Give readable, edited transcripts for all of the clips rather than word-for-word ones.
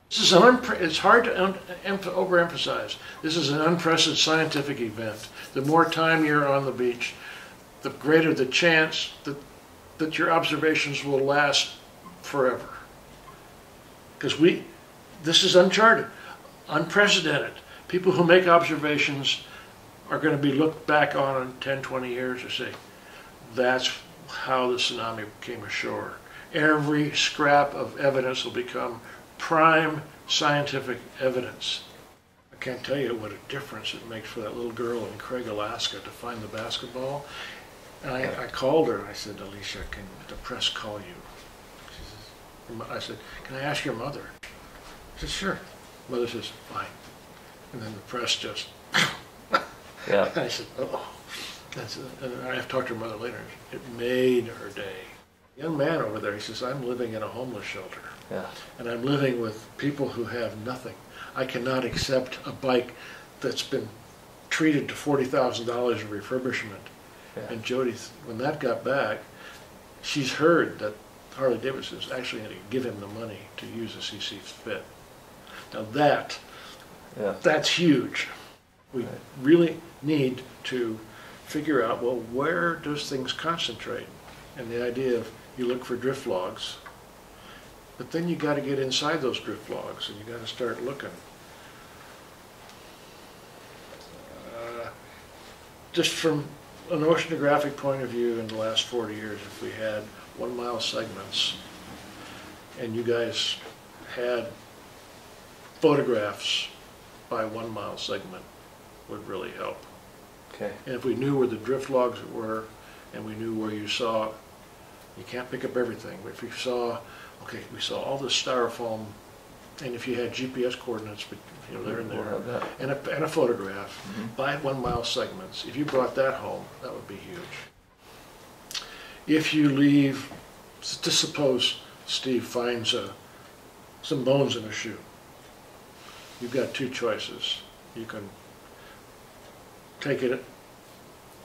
This is it's hard to overemphasize. This is an unprecedented scientific event. The more time you're on the beach, the greater the chance that your observations will last forever. Because this is uncharted, unprecedented. People who make observations are going to be looked back on in 10, 20 years or say, that's how the tsunami came ashore. Every scrap of evidence will become prime scientific evidence. I can't tell you what a difference it makes for that little girl in Craig, Alaska to find the basketball. And I called her and I said, Alicia, can the press call you? I said, can I ask your mother? She said, sure. Mother says, fine. And then the press just, yeah. I said, oh. And I have talked to her mother later. It made her day. Young man over there, he says, I'm living in a homeless shelter. Yeah. And I'm living with people who have nothing. I cannot accept a bike that's been treated to $40,000 of refurbishment. Yeah. And Jody, when that got back, she's heard that Harley Davidson is actually going to give him the money to use as he sees fit. Now that's huge. We really need to figure out, well, where does things concentrate? And the idea of you look for drift logs, but then you got to get inside those drift logs and you got to start looking. Just from an oceanographic point of view, in the last 40 years, if we had 1 mile segments and you guys had photographs by 1 mile segment, would really help. Okay. And if we knew where the drift logs were and we knew where you saw, you can't pick up everything, but if you saw, okay, we saw all this styrofoam, and if you had GPS coordinates, but you know, they're in there, and a photograph by 1 mile segments, if you brought that home, that would be huge. If you leave, just suppose Steve finds some bones in a shoe. You've got two choices. You can take it,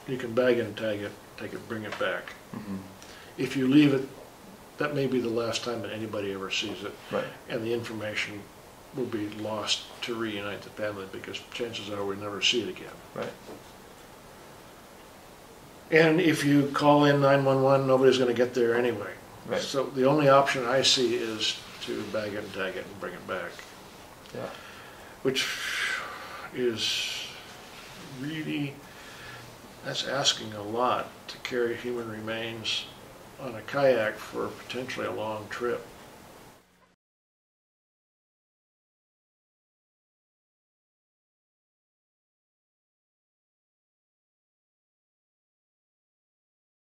you can bag it and tag it, take it, bring it back. If you leave it, that may be the last time that anybody ever sees it. Right. And the information will be lost to reunite the family, because chances are we'll never see it again. Right. And if you call in 911, nobody's going to get there anyway. Right. So the only option I see is to bag it and tag it and bring it back. Yeah. Which is really, that's asking a lot to carry human remains on a kayak for potentially a long trip.